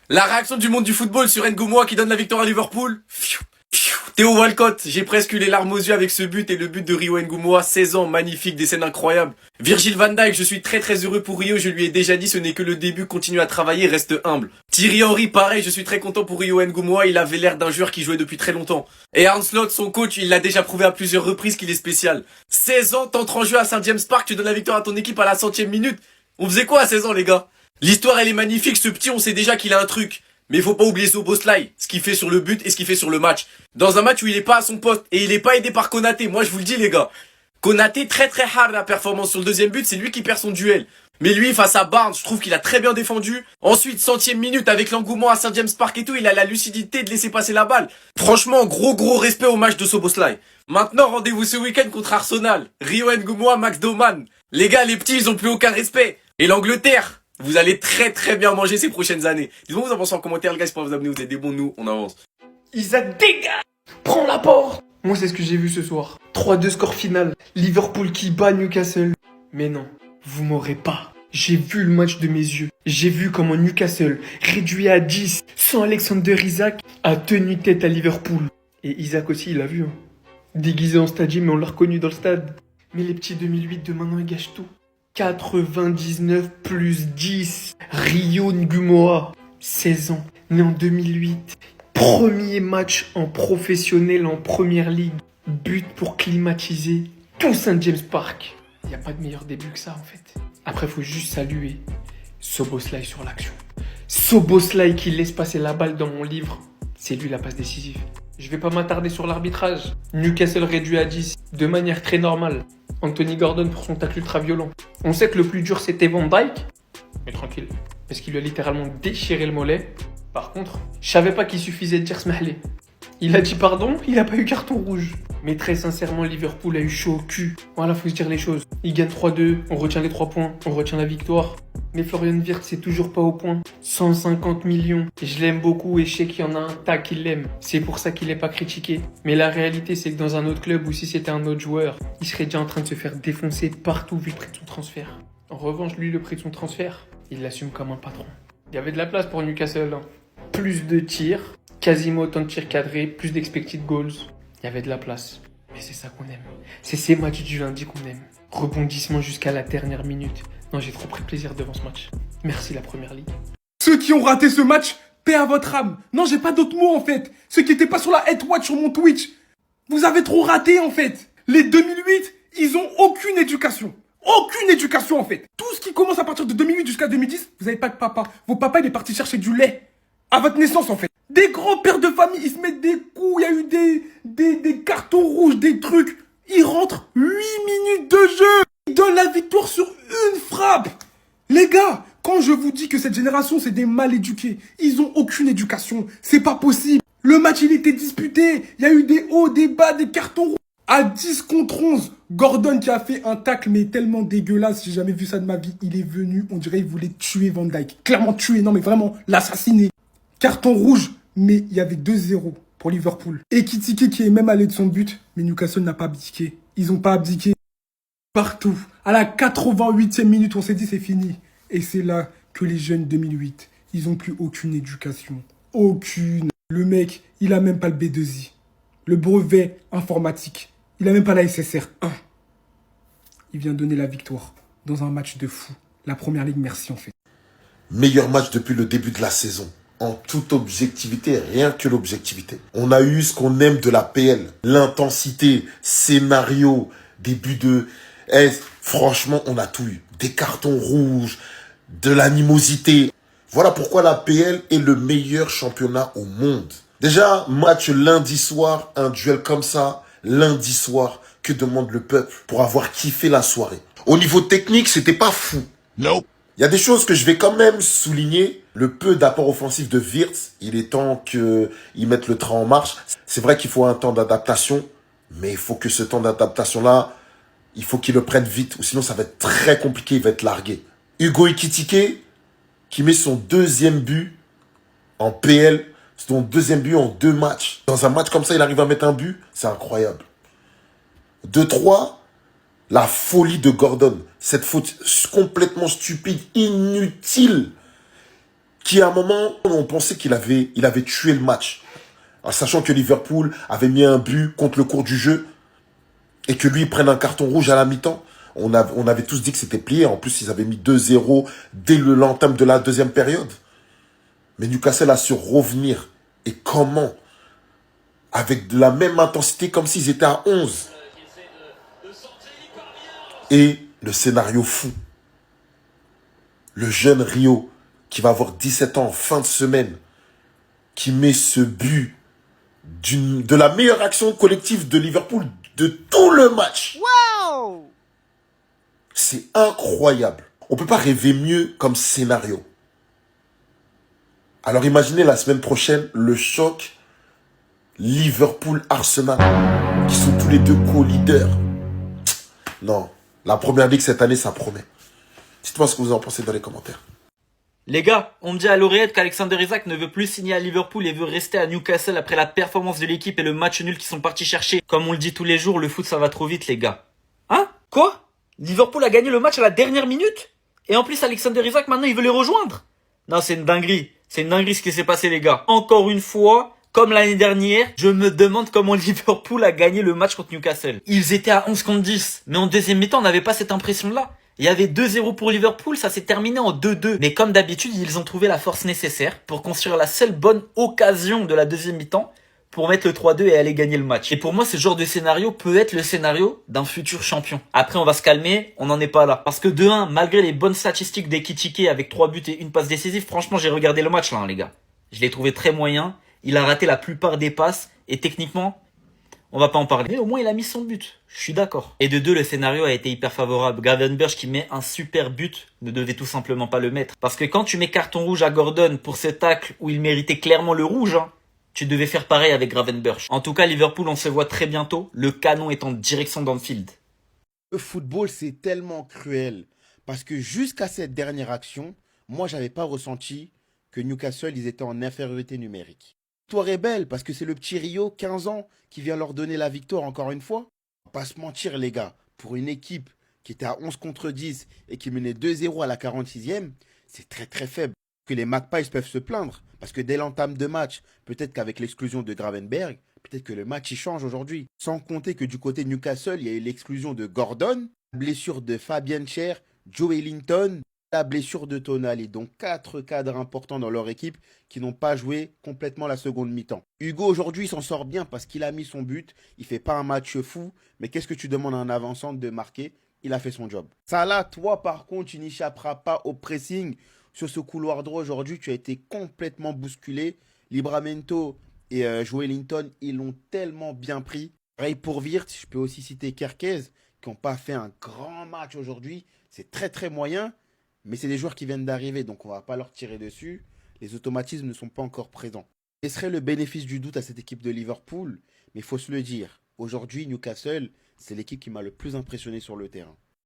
La réaction du monde du football sur Ngoumouah qui donne la victoire à Liverpool. Pfiou, pfiou. Théo Walcott, j'ai presque eu les larmes aux yeux avec ce but et le but de Rio Ngoumouah, 16 ans, magnifique, des scènes incroyables. Virgil van Dijk, je suis très très heureux pour Rio, je lui ai déjà dit ce n'est que le début, continue à travailler, reste humble. Thierry Henry, pareil, je suis très content pour Rio Ngoumouah, il avait l'air d'un joueur qui jouait depuis très longtemps. Et Arne Slot, son coach, il l'a déjà prouvé à plusieurs reprises qu'il est spécial. 16 ans, t'entres en jeu à Saint James Park, tu donnes la victoire à ton équipe à la 100e minute. On faisait quoi à 16 ans les gars? L'histoire elle est magnifique, ce petit on sait déjà qu'il a un truc. Mais il faut pas oublier Szoboszlai, ce qu'il fait sur le but et ce qu'il fait sur le match. Dans un match où il est pas à son poste et il est pas aidé par Konaté, moi je vous le dis les gars. Konaté très très hard la performance sur le deuxième but, c'est lui qui perd son duel. Mais lui face à Barnes, je trouve qu'il a très bien défendu. Ensuite, 100e minute avec l'engouement à Saint James Park et tout, il a la lucidité de laisser passer la balle. Franchement, gros respect au match de Szoboszlai. Maintenant, rendez-vous ce week-end contre Arsenal. Rio Ngoumouah, Max Doman. Les gars, les petits, ils ont plus aucun respect. Et l'Angleterre, vous allez très très bien manger ces prochaines années. Dites-moi vous en pensez en commentaire, les gars, pour vous abonner, vous êtes des bons, nous, on avance. Isaac, dégage! Prends la porte! Moi, c'est ce que j'ai vu ce soir. 3-2 score final. Liverpool qui bat Newcastle. Mais non, vous m'aurez pas. J'ai vu le match de mes yeux. J'ai vu comment Newcastle, réduit à 10, sans Alexander Isaac, a tenu tête à Liverpool. Et Isaac aussi, il a vu. Hein. Déguisé en stadium, mais on l'a reconnu dans le stade. Mais les petits 2008 de maintenant, ils gâchent tout. 99 plus 10. Rio Ngoumouah, 16 ans, né en 2008. Premier match en professionnel en première ligue. But pour climatiser tout Saint James Park. Il n'y a pas de meilleur début que ça en fait. Après, faut juste saluer Szoboszlai sur l'action. Szoboszlai qui laisse passer la balle dans mon livre. C'est lui la passe décisive. Je vais pas m'attarder sur l'arbitrage. Newcastle réduit à 10 de manière très normale. Anthony Gordon pour son tacle ultra violent. On sait que le plus dur c'était Van Dijk. Mais tranquille, parce qu'il lui a littéralement déchiré le mollet. Par contre, je savais pas qu'il suffisait de dire Smahlé. Il a dit pardon, il a pas eu carton rouge. Mais très sincèrement, Liverpool a eu chaud au cul. Voilà, faut se dire les choses. Il gagne 3-2, on retient les 3 points, on retient la victoire. Mais Florian Wirtz, c'est toujours pas au point. 150 millions. Je l'aime beaucoup et je sais qu'il y en a un tas qui l'aiment. C'est pour ça qu'il est pas critiqué. Mais la réalité, c'est que dans un autre club ou si c'était un autre joueur, il serait déjà en train de se faire défoncer partout vu le prix de son transfert. En revanche, lui, le prix de son transfert, il l'assume comme un patron. Il y avait de la place pour Newcastle. Hein. Plus de tirs, quasiment autant de tirs cadrés, plus d'expected goals. Il y avait de la place. Mais c'est ça qu'on aime. C'est ces matchs du lundi qu'on aime. Rebondissement jusqu'à la dernière minute. Non, j'ai trop pris plaisir devant ce match. Merci la première ligue. Ceux qui ont raté ce match, paix à votre âme. Non, j'ai pas d'autres mots en fait. Ceux qui étaient pas sur la Headwatch sur mon Twitch. Vous avez trop raté en fait. Les 2008, ils ont aucune éducation. Aucune éducation en fait. Tout ce qui commence à partir de 2008 jusqu'à 2010, vous avez pas de papa. Vos papas, il est parti chercher du lait. À votre naissance en fait. Des grands pères de famille, ils se mettent des coups, il y a eu des cartons rouges, des trucs. Ils rentrent 8 minutes de jeu. Ils donnent la victoire sur une frappe. Les gars, quand je vous dis que cette génération, c'est des mal éduqués, ils ont aucune éducation. C'est pas possible. Le match, il était disputé. Il y a eu des hauts, des bas, des cartons rouges. À 10 contre 11, Gordon qui a fait un tacle, mais tellement dégueulasse, j'ai jamais vu ça de ma vie. Il est venu, on dirait il voulait tuer Van Dijk. Clairement tuer, non mais vraiment, l'assassiner. Carton rouge, mais il y avait 2-0 pour Liverpool. Et Kitike qui est même allé de son but, mais Newcastle n'a pas abdiqué. Ils ont pas abdiqué. Partout. À la 88e minute, on s'est dit c'est fini. Et c'est là que les jeunes 2008, ils ont plus aucune éducation. Aucune. Le mec, il a même pas le B2I. Le brevet informatique. Il a même pas la SSR 1. Il vient donner la victoire dans un match de fou. La première ligue, merci en fait. Meilleur match depuis le début de la saison. En toute objectivité, rien que l'objectivité. On a eu ce qu'on aime de la PL. L'intensité, scénario, début de... franchement, on a tout eu. Des cartons rouges, de l'animosité. Voilà pourquoi la PL est le meilleur championnat au monde. Déjà, match lundi soir, un duel comme ça, lundi soir, que demande le peuple pour avoir kiffé la soirée. Au niveau technique, c'était pas fou. Non. Il y a des choses que je vais quand même souligner. Le peu d'apport offensif de Wirtz, il est temps qu'il mette le train en marche. C'est vrai qu'il faut un temps d'adaptation, mais il faut que ce temps d'adaptation-là, il faut qu'il le prenne vite, ou sinon ça va être très compliqué, il va être largué. Hugo Ekitike, qui met son deuxième but en PL, son deuxième but en 2 matchs. Dans un match comme ça, il arrive à mettre un but, c'est incroyable. 2-3, la folie de Gordon. Cette faute complètement stupide, inutile. qui à un moment, on pensait qu'il avait tué le match. En sachant que Liverpool avait mis un but contre le cours du jeu et que lui il prenne un carton rouge à la mi-temps. On avait tous dit que c'était plié. En plus, ils avaient mis 2-0 dès l'entame de la deuxième période. Mais Newcastle a su revenir. Et comment? Avec de la même intensité, comme s'ils étaient à 11. Et le scénario fou. Le jeune Rio, qui va avoir 17 ans en fin de semaine, qui met ce but de la meilleure action collective de Liverpool de tout le match. Wow! C'est incroyable. On peut pas rêver mieux comme scénario. Alors imaginez la semaine prochaine le choc Liverpool-Arsenal, qui sont tous les deux co-leaders. Non, la première ligue cette année, ça promet. Dites-moi ce que vous en pensez dans les commentaires. Les gars, on me dit à l'oreillette qu'Alexander Isak ne veut plus signer à Liverpool et veut rester à Newcastle après la performance de l'équipe et le match nul qu'ils sont partis chercher. Comme on le dit tous les jours, le foot ça va trop vite les gars. Hein? Quoi? Liverpool a gagné le match à la dernière minute? Et en plus Alexander Isak maintenant il veut les rejoindre? Non, c'est une dinguerie. C'est une dinguerie ce qui s'est passé les gars. Encore une fois, comme l'année dernière, je me demande comment Liverpool a gagné le match contre Newcastle. Ils étaient à 11 contre 10, mais en deuxième mi-temps on n'avait pas cette impression-là. Il y avait 2-0 pour Liverpool, ça s'est terminé en 2-2. Mais comme d'habitude, ils ont trouvé la force nécessaire pour construire la seule bonne occasion de la deuxième mi-temps pour mettre le 3-2 et aller gagner le match. Et pour moi, ce genre de scénario peut être le scénario d'un futur champion. Après, on va se calmer, on n'en est pas là. Parce que de 1, malgré les bonnes statistiques d'Ekitike avec 3 buts et une passe décisive, franchement, j'ai regardé le match là, hein, les gars. Je l'ai trouvé très moyen. Il a raté la plupart des passes et techniquement, on va pas en parler. Mais au moins, il a mis son but. Je suis d'accord. Et de 2, le scénario a été hyper favorable. Gravenberch qui met un super but ne devait tout simplement pas le mettre. Parce que quand tu mets carton rouge à Gordon pour ce tacle où il méritait clairement le rouge, hein, tu devais faire pareil avec Gravenberch. En tout cas, Liverpool, on se voit très bientôt. Le canon est en direction d'Anfield. Le football, c'est tellement cruel. Parce que jusqu'à cette dernière action, moi, j'avais pas ressenti que Newcastle, ils étaient en infériorité numérique. L'histoire est belle parce que c'est le petit Rio, 15 ans, qui vient leur donner la victoire encore une fois. On va pas se mentir, les gars. Pour une équipe qui était à 11 contre 10 et qui menait 2-0 à la 46e, c'est très très faible. Que les Magpies peuvent se plaindre. Parce que dès l'entame de match, peut-être qu'avec l'exclusion de Gravenberch, peut-être que le match y change aujourd'hui. Sans compter que du côté de Newcastle, il y a eu l'exclusion de Gordon, blessure de Fabian Schär, Joe Ellington, la blessure de Tonali. Donc 4 cadres importants dans leur équipe qui n'ont pas joué complètement la seconde mi-temps. Hugo aujourd'hui s'en sort bien parce qu'il a mis son but. Il fait pas un match fou, mais qu'est-ce que tu demandes à un avançant de marquer? Il a fait son job. Salah, toi par contre, tu n'échapperas pas au pressing. Sur ce couloir droit aujourd'hui, tu as été complètement bousculé. Libramento et Joe Ellington, ils l'ont tellement bien pris. Pareil pour Wirtz, je peux aussi citer Kerkez, qui n'ont pas fait un grand match aujourd'hui. C'est très très moyen, mais c'est des joueurs qui viennent d'arriver, donc on ne va pas leur tirer dessus. Les automatismes ne sont pas encore présents. Ce serait le bénéfice du doute à cette équipe de Liverpool, mais il faut se le dire. Aujourd'hui, Newcastle, c'est l'équipe qui m'a le plus impressionné sur le terrain.